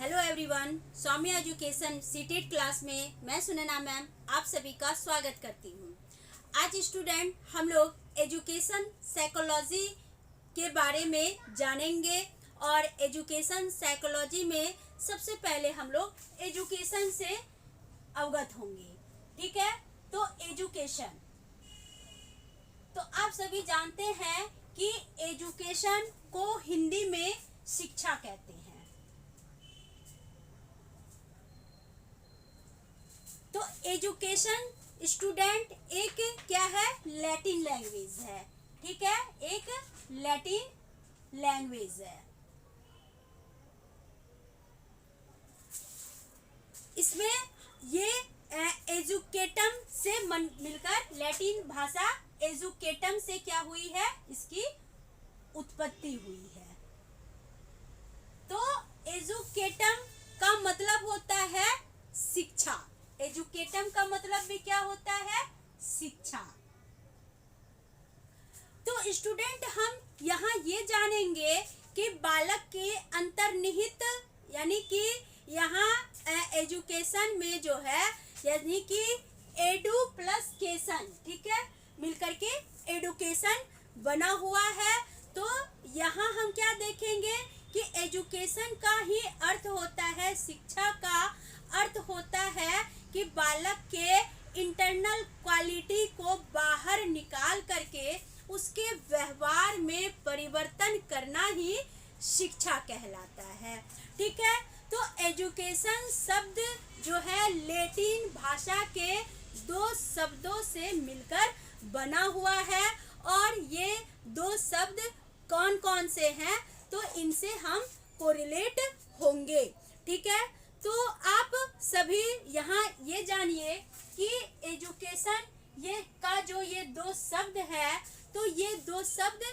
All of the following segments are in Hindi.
Hello everyone, Saumya education CTET class में मैं सुनैना मैम आप सभी का स्वागत करती हूँ। आज स्टूडेंट हम लोग एजुकेशन साइकोलॉजी के बारे में जानेंगे और एजुकेशन साइकोलॉजी में सबसे पहले हम लोग एजुकेशन से अवगत होंगे। ठीक है, तो एजुकेशन तो आप सभी जानते हैं कि एजुकेशन को हिंदी में शिक्षा कहते हैं। तो एजुकेशन स्टूडेंट एक क्या है, लैटिन लैंग्वेज है। ठीक है, एक लैटिन लैंग्वेज है। इसमें ये एजुकेटम से मिलकर लैटिन भाषा एजुकेटम से क्या हुई है, इसकी उत्पत्ति हुई है। तो एजुकेटम का मतलब होता है शिक्षा। एजुकेटम का मतलब भी क्या होता है, शिक्षा। तो स्टूडेंट हम यहाँ ये जानेंगे कि बालक के अंतर्निहित यानी कि यहाँ एजुकेशन में जो है यानी कि एडु प्लस केशन, ठीक है, मिलकर के एडुकेशन बना हुआ है। तो यहाँ हम क्या देखेंगे कि एजुकेशन का ही अर्थ होता है, शिक्षा का अर्थ होता है कि बालक के इंटरनल क्वालिटी को बाहर निकाल करके उसके व्यवहार में परिवर्तन करना ही शिक्षा कहलाता है। ठीक है, तो एजुकेशन शब्द जो है लैटिन भाषा के दो शब्दों से मिलकर बना हुआ है और ये दो शब्द कौन कौन से हैं, तो इनसे हम कोरिलेट होंगे। ठीक है, तो आप सभी यहाँ ये जानिए कि एजुकेशन ये का जो ये दो शब्द है, तो ये दो शब्द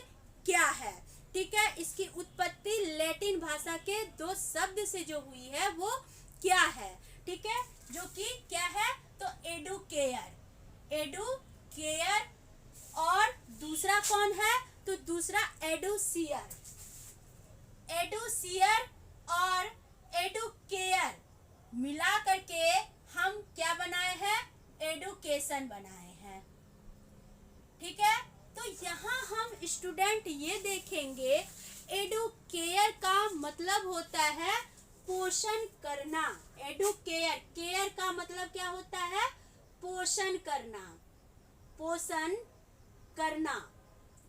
क्या है। ठीक है, इसकी उत्पत्ति लैटिन भाषा के दो शब्द से जो हुई है वो क्या है। ठीक है, जो कि क्या है, तो एडुकेयर, एडुकेयर और दूसरा कौन है, तो दूसरा एडुसियर, एडुसियर और एडुकेयर मिला करके हम क्या बनाए हैं, एडुकेशन बनाए हैं। ठीक है, तो यहाँ हम स्टूडेंट ये देखेंगे एडुकेयर का मतलब होता है पोषण करना। एडुकेयर, केयर का मतलब क्या होता है, पोषण करना। पोषण करना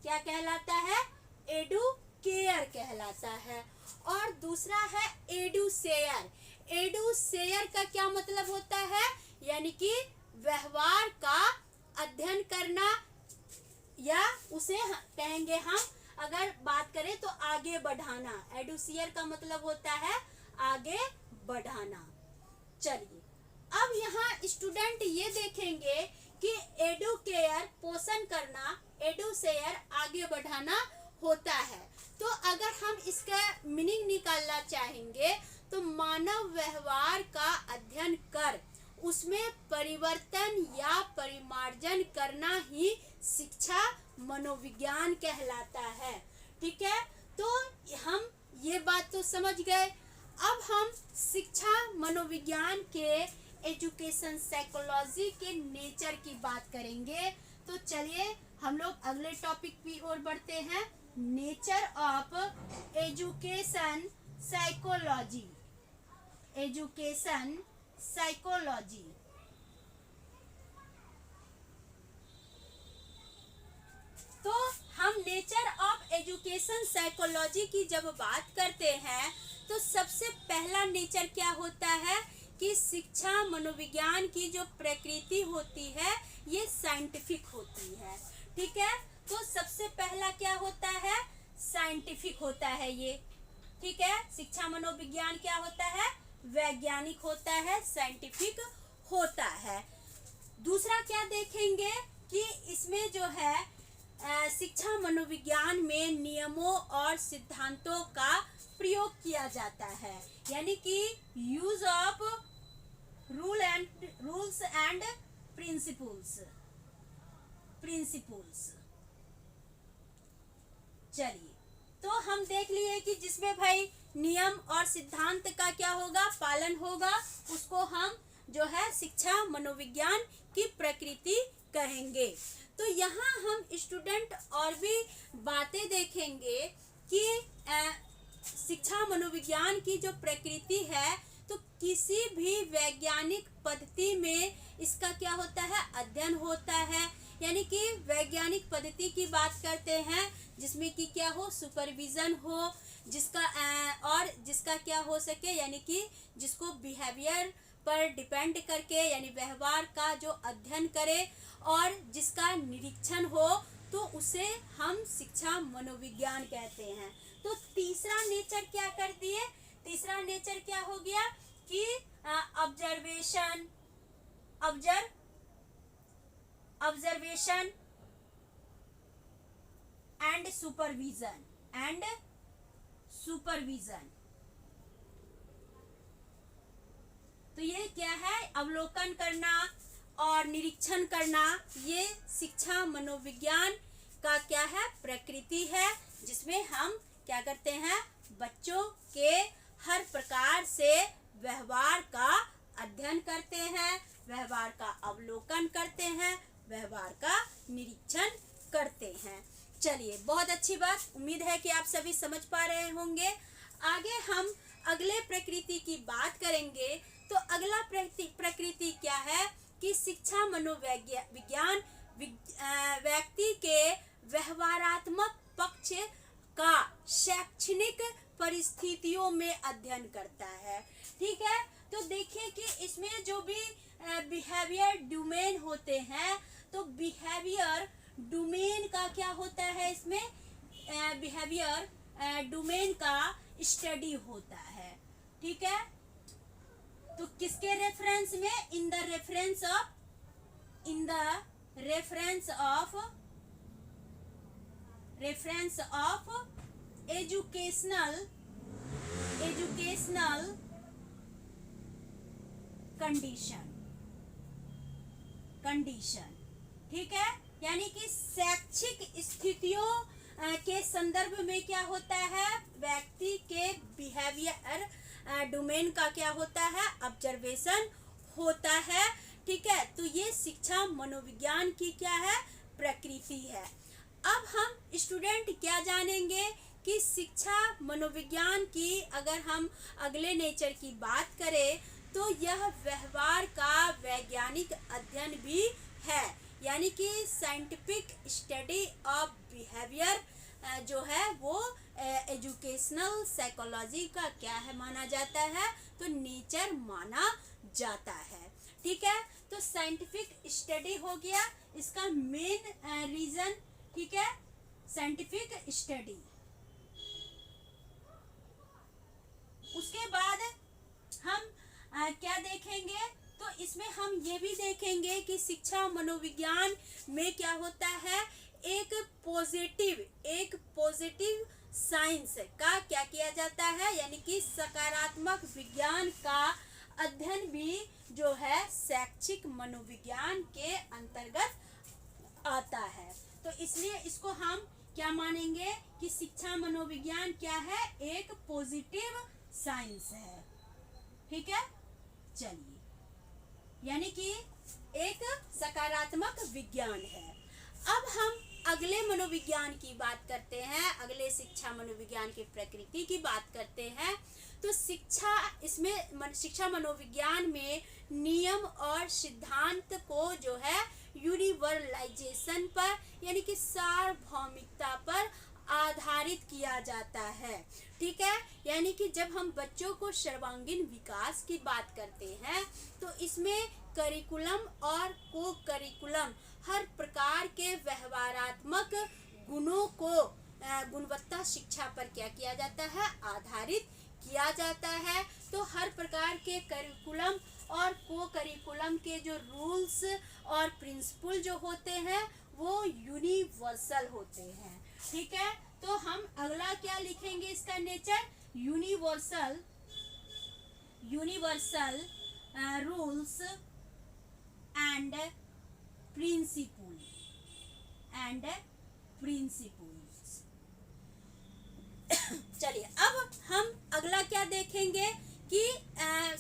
क्या कहलाता है, एडुकेयर कहलाता है। और दूसरा है एडुसेयर। एडुसेयर का क्या मतलब होता है, यानी कि व्यवहार का अध्ययन करना, या उसे कहेंगे हम अगर बात करें तो आगे बढ़ाना। एडुसियर का मतलब होता है आगे बढ़ाना। चलिए अब यहाँ स्टूडेंट ये देखेंगे कि एडुकेयर पोषण करना, एडुसेयर आगे बढ़ाना होता है। तो अगर हम इसका मीनिंग निकालना चाहेंगे तो मानव व्यवहार का अध्ययन कर उसमें परिवर्तन या परिमार्जन करना ही शिक्षा मनोविज्ञान कहलाता है। ठीक है, तो हम ये बात तो समझ गए। अब हम शिक्षा मनोविज्ञान के एजुकेशन साइकोलॉजी के नेचर की बात करेंगे। तो चलिए हम लोग अगले टॉपिक की ओर बढ़ते हैं, nature of education psychology. Education psychology तो हम नेचर ऑफ एजुकेशन साइकोलॉजी की जब बात करते हैं तो सबसे पहला नेचर क्या होता है कि शिक्षा मनोविज्ञान की जो प्रकृति होती है ये साइंटिफिक होती है। ठीक है, तो सबसे पहला क्या होता है, साइंटिफिक होता है ये। ठीक है, शिक्षा मनोविज्ञान क्या होता है, वैज्ञानिक होता है, साइंटिफिक होता है। दूसरा क्या देखेंगे कि इसमें जो है शिक्षा मनोविज्ञान में नियमों और सिद्धांतों का प्रयोग किया जाता है, यानी कि use of rules and principles. चलिए तो हम देख लिए कि जिसमें भाई नियम और सिद्धांत का क्या होगा, पालन होगा, उसको हम जो है शिक्षा मनोविज्ञान की प्रकृति कहेंगे। तो यहाँ हम स्टूडेंट और भी बातें देखेंगे कि शिक्षा मनोविज्ञान की जो प्रकृति है, तो किसी भी वैज्ञानिक पद्धति में इसका क्या होता है, अध्ययन होता है। यानी कि वैज्ञानिक पद्धति की बात करते हैं जिसमें कि क्या हो, सुपरविजन हो, जिसका और जिसका क्या हो सके, यानी कि जिसको बिहेवियर पर डिपेंड करके यानी व्यवहार का जो अध्ययन करे और जिसका निरीक्षण हो, तो उसे हम शिक्षा मनोविज्ञान कहते हैं। तो तीसरा नेचर क्या कर दिए, तीसरा नेचर क्या हो गया कि ऑब्जर्वेशन एंड सुपरविजन। तो ये क्या है, अवलोकन करना और निरीक्षण करना, ये शिक्षा मनोविज्ञान का क्या है, प्रकृति है, जिसमें हम क्या करते हैं, बच्चों के हर प्रकार से व्यवहार का अध्ययन करते हैं, व्यवहार का अवलोकन करते हैं, व्यवहार का निरीक्षण करते हैं। चलिए, बहुत अच्छी बात, उम्मीद है कि आप सभी समझ पा रहे होंगे। आगे हम अगले प्रकृति की बात करेंगे। तो अगला प्रकृति क्या है कि शिक्षा मनोविज्ञान व्यक्ति के व्यवहारात्मक पक्ष का शैक्षणिक परिस्थितियों में अध्ययन करता है। ठीक है, तो देखिए कि इसमें जो भी बिहेवियर डोमेन होते हैं, तो बिहेवियर डोमेन का क्या होता है, इसमें बिहेवियर डोमेन का स्टडी होता है। ठीक है, तो किसके रेफरेंस में, in the reference of educational condition. ठीक है, यानी कि शैक्षिक स्थितियों के संदर्भ में क्या होता है, व्यक्ति के बिहेवियर डोमेन का क्या होता है, ऑब्जर्वेशन होता है। ठीक है, तो ये शिक्षा मनोविज्ञान की क्या है, प्रकृति है। अब हम स्टूडेंट क्या जानेंगे कि शिक्षा मनोविज्ञान की अगर हम अगले नेचर की बात करें, तो यह व्यवहार का वैज्ञानिक अध्ययन भी है। यानी कि साइंटिफिक स्टडी ऑफ बिहेवियर जो है वो एजुकेशनल साइकोलॉजी का क्या है, माना जाता है, तो नेचर माना जाता है। ठीक है, तो साइंटिफिक स्टडी हो गया इसका मेन रीजन। ठीक है, साइंटिफिक स्टडी। उसके बाद हम क्या देखेंगे, तो इसमें हम ये भी देखेंगे कि शिक्षा मनोविज्ञान में क्या होता है, एक पॉजिटिव साइंस का क्या किया जाता है, यानी कि सकारात्मक विज्ञान का अध्ययन भी जो है शैक्षिक मनोविज्ञान के अंतर्गत आता है। तो इसलिए इसको हम क्या मानेंगे कि शिक्षा मनोविज्ञान क्या है, एक पॉजिटिव साइंस है। ठीक है, चलिए, यानी कि एक सकारात्मक विज्ञान है। अब हम अगले मनोविज्ञान की बात करते हैं, अगले शिक्षा मनोविज्ञान की प्रकृति की बात करते हैं। तो शिक्षा मनोविज्ञान में नियम और सिद्धांत को जो है यूनिवर्सलाइजेशन पर यानी कि सार्वभौमिकता पर आधारित किया जाता है। ठीक है, यानी कि जब हम बच्चों को सर्वांगीण विकास की बात करते हैं, तो इसमें करिकुलम और को करिकुलम हर प्रकार के व्यवहारात्मक गुणों को गुणवत्ता शिक्षा पर क्या किया जाता है, आधारित किया जाता है। तो हर प्रकार के करिकुलम और को करिकुलम के जो रूल्स और प्रिंसिपल जो होते हैं वो यूनिवर्सल होते हैं। ठीक है, तो हम अगला क्या लिखेंगे, इसका nature universal rules and principles. चलिए अब हम अगला क्या देखेंगे कि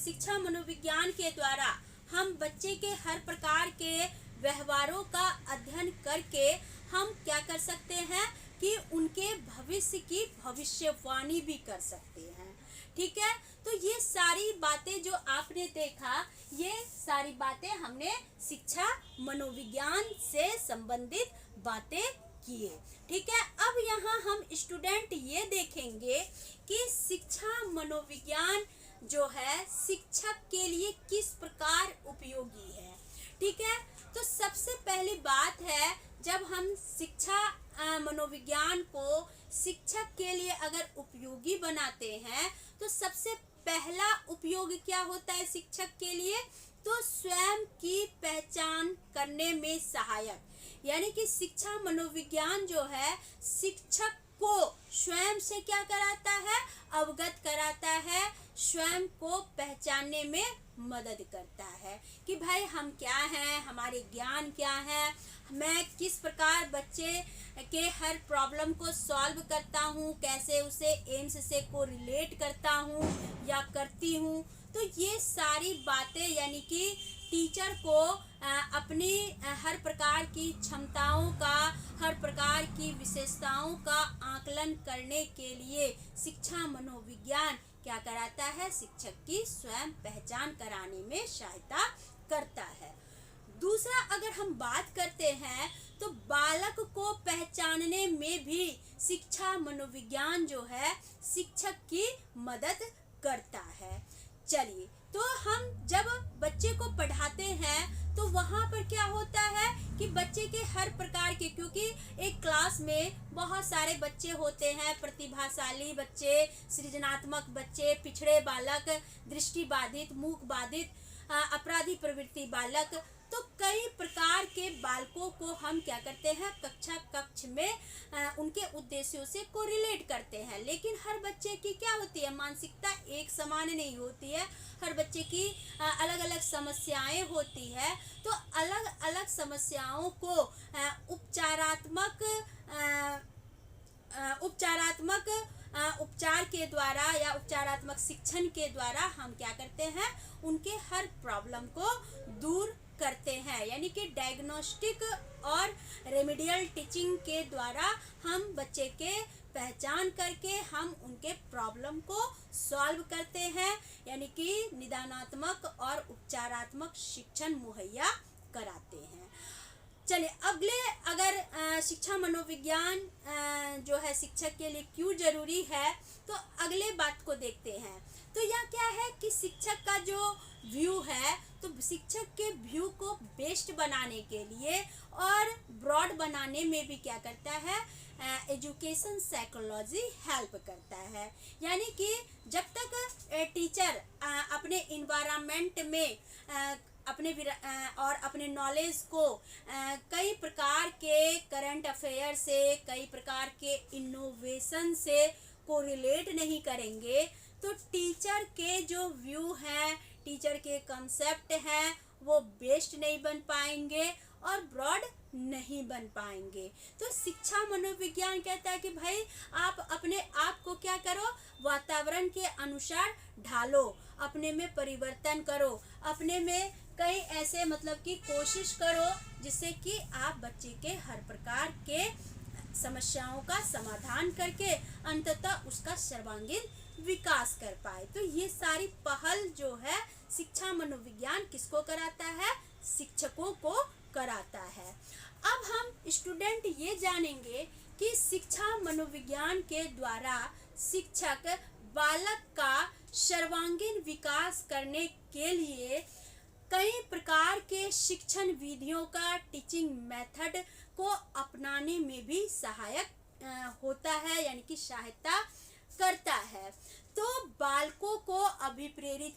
शिक्षा मनोविज्ञान के द्वारा हम बच्चे के हर प्रकार के व्यवहारों का अध्ययन करके हम क्या कर सकते हैं कि उनके भविष्य की भविष्यवाणी भी कर सकते हैं। ठीक है, तो ये सारी बातें जो आपने देखा, ये सारी बातें हमने शिक्षा मनोविज्ञान से संबंधित बातें किए। ठीक है, अब यहाँ हम स्टूडेंट ये देखेंगे कि शिक्षा मनोविज्ञान जो है शिक्षक के लिए किस प्रकार उपयोगी है। ठीक है, तो सबसे पहली बात है, जब हम शिक्षा मनोविज्ञान को शिक्षक के लिए अगर उपयोगी बनाते हैं तो सबसे पहला उपयोग क्या होता है शिक्षक के लिए, तो स्वयं की पहचान करने में सहायक। यानी कि शिक्षा मनोविज्ञान जो है शिक्षक को स्वयं से क्या कराता है, अवगत कराता है, स्वयं को पहचानने में मदद करता है कि भाई हम क्या हैं, हमारे ज्ञान क्या है, मैं किस प्रकार बच्चे के हर प्रॉब्लम को सॉल्व करता हूँ, कैसे उसे एम्स से को रिलेट करता हूँ या करती हूँ। तो ये सारी बातें यानी कि टीचर को अपनी हर प्रकार की क्षमताओं का, हर प्रकार की विशेषताओं का आकलन करने के लिए शिक्षा मनोविज्ञान क्या कराता है, शिक्षक की स्वयं पहचान कराने में सहायता करता है। दूसरा अगर हम बात करते हैं तो बालक को पहचानने में भी शिक्षा मनोविज्ञान जो है शिक्षक की मदद करता है। चलिए, तो हम जब बच्चे को पढ़ाते हैं तो वहाँ पर क्या होता है कि बच्चे के हर प्रकार के, क्योंकि एक क्लास में बहुत सारे बच्चे होते हैं, प्रतिभाशाली बच्चे, सृजनात्मक बच्चे, पिछड़े बालक, दृष्टिबाधित, मूक बाधित, अपराधी प्रवृत्ति बालक, तो कई प्रकार के बालकों को हम क्या करते हैं कक्षा कक्ष में उनके उद्देश्यों से कोरिलेट करते हैं। लेकिन हर बच्चे की क्या होती है, मानसिकता एक समान नहीं होती है, हर बच्चे की अलग अलग समस्याएं होती है। तो अलग अलग समस्याओं को उपचार के द्वारा या उपचारात्मक शिक्षण के द्वारा हम क्या करते हैं, उनके हर प्रॉब्लम को दूर करते हैं। यानी कि डायग्नोस्टिक और रेमेडियल टीचिंग के द्वारा हम बच्चे के पहचान करके हम उनके प्रॉब्लम को सॉल्व करते हैं, यानी कि निदानात्मक और उपचारात्मक शिक्षण मुहैया कराते हैं। चलिए अगले, अगर शिक्षा मनोविज्ञान जो है शिक्षक के लिए क्यों जरूरी है, तो अगले बात को देखते हैं। तो यह क्या है कि शिक्षक का जो व्यू है, तो शिक्षक के व्यू को बेस्ट बनाने के लिए और ब्रॉड बनाने में भी क्या करता है, एजुकेशन साइकोलॉजी हेल्प करता है। यानी कि जब तक टीचर अपने इन्वायरमेंट में अपने नॉलेज को कई प्रकार के करंट अफेयर से, कई प्रकार के इनोवेशन से कोरिलेट नहीं करेंगे, तो टीचर के जो व्यू हैं, टीचर के कंसेप्ट हैं, वो बेस्ट नहीं बन पाएंगे और ब्रॉड नहीं बन पाएंगे। तो शिक्षा मनोविज्ञान कहता है कि भाई आप अपने आप को क्या करो, वातावरण के अनुसार ढालो, अपने में परिवर्तन करो, अपने में कई ऐसे मतलब कि कोशिश करो जिससे कि आप बच्चे के हर प्रकार के समस्याओं का समाधान करके अंततः उसका सर्वांगीण विकास कर पाए। तो ये सारी पहल जो है शिक्षा मनोविज्ञान किसको कराता है, शिक्षकों को कराता है। अब हम स्टूडेंट ये जानेंगे कि शिक्षा मनोविज्ञान के द्वारा शिक्षक बालक का सर्वांगीण विकास करने के लिए कई प्रकार के शिक्षण विधियों का, टीचिंग मेथड को अपनाने में भी सहायक होता है, यानी कि सहायता करता है। तो बालकों को अभिप्रेरित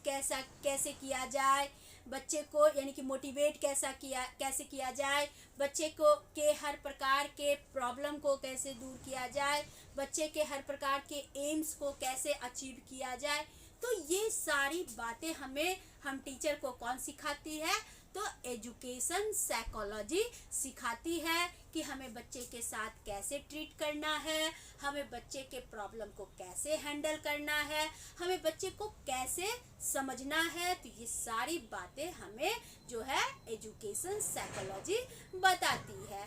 कैसे किया जाए, बच्चे को यानी कि मोटिवेट कैसे किया जाए, बच्चे को के हर प्रकार के प्रॉब्लम को कैसे दूर किया जाए, बच्चे के हर प्रकार के एम्स को कैसे अचीव किया जाए। तो ये सारी बातें हम टीचर को कौन सिखाती है, तो एजुकेशन साइकोलॉजी सिखाती है कि हमें बच्चे के साथ कैसे ट्रीट करना है, हमें बच्चे के प्रॉब्लम को कैसे हैंडल करना है, हमें बच्चे को कैसे समझना है। तो ये सारी बातें हमें जो है एजुकेशन साइकोलॉजी बताती है।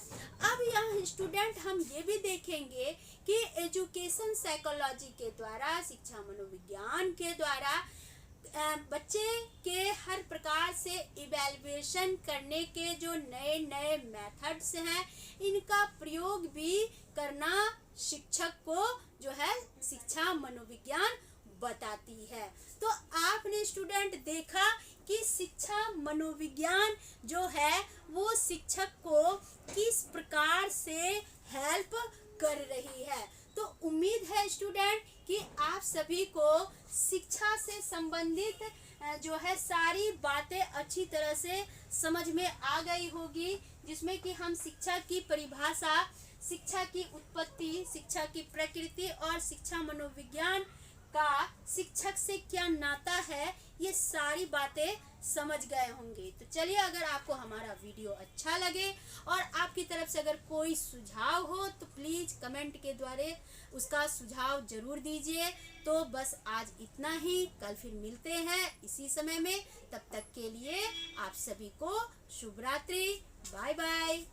अब यहाँ स्टूडेंट हम ये भी देखेंगे कि एजुकेशन साइकोलॉजी के द्वारा, शिक्षा मनोविज्ञान के द्वारा बच्चे के हर प्रकार से इवैल्यूएशन करने के जो नए नए मेथड्स हैं, इनका प्रयोग भी करना शिक्षक को जो है शिक्षा मनोविज्ञान बताती है। तो आपने स्टूडेंट देखा कि शिक्षा मनोविज्ञान जो है वो शिक्षक को किस प्रकार से हेल्प कर रही है। तो उम्मीद है स्टूडेंट कि आप सभी को शिक्षा से संबंधित जो है सारी बातें अच्छी तरह से समझ में आ गई होगी, जिसमें कि हम शिक्षा की परिभाषा, शिक्षा की उत्पत्ति, शिक्षा की प्रकृति और शिक्षा मनोविज्ञान का शिक्षक से क्या नाता है, ये सारी बातें समझ गए होंगे। तो चलिए, अगर आपको हमारा वीडियो अच्छा लगे और आपकी तरफ से अगर कोई सुझाव हो तो प्लीज़ कमेंट के द्वारा उसका सुझाव जरूर दीजिए। तो बस आज इतना ही, कल फिर मिलते हैं इसी समय में। तब तक के लिए आप सभी को शुभ रात्रि, बाय बाय।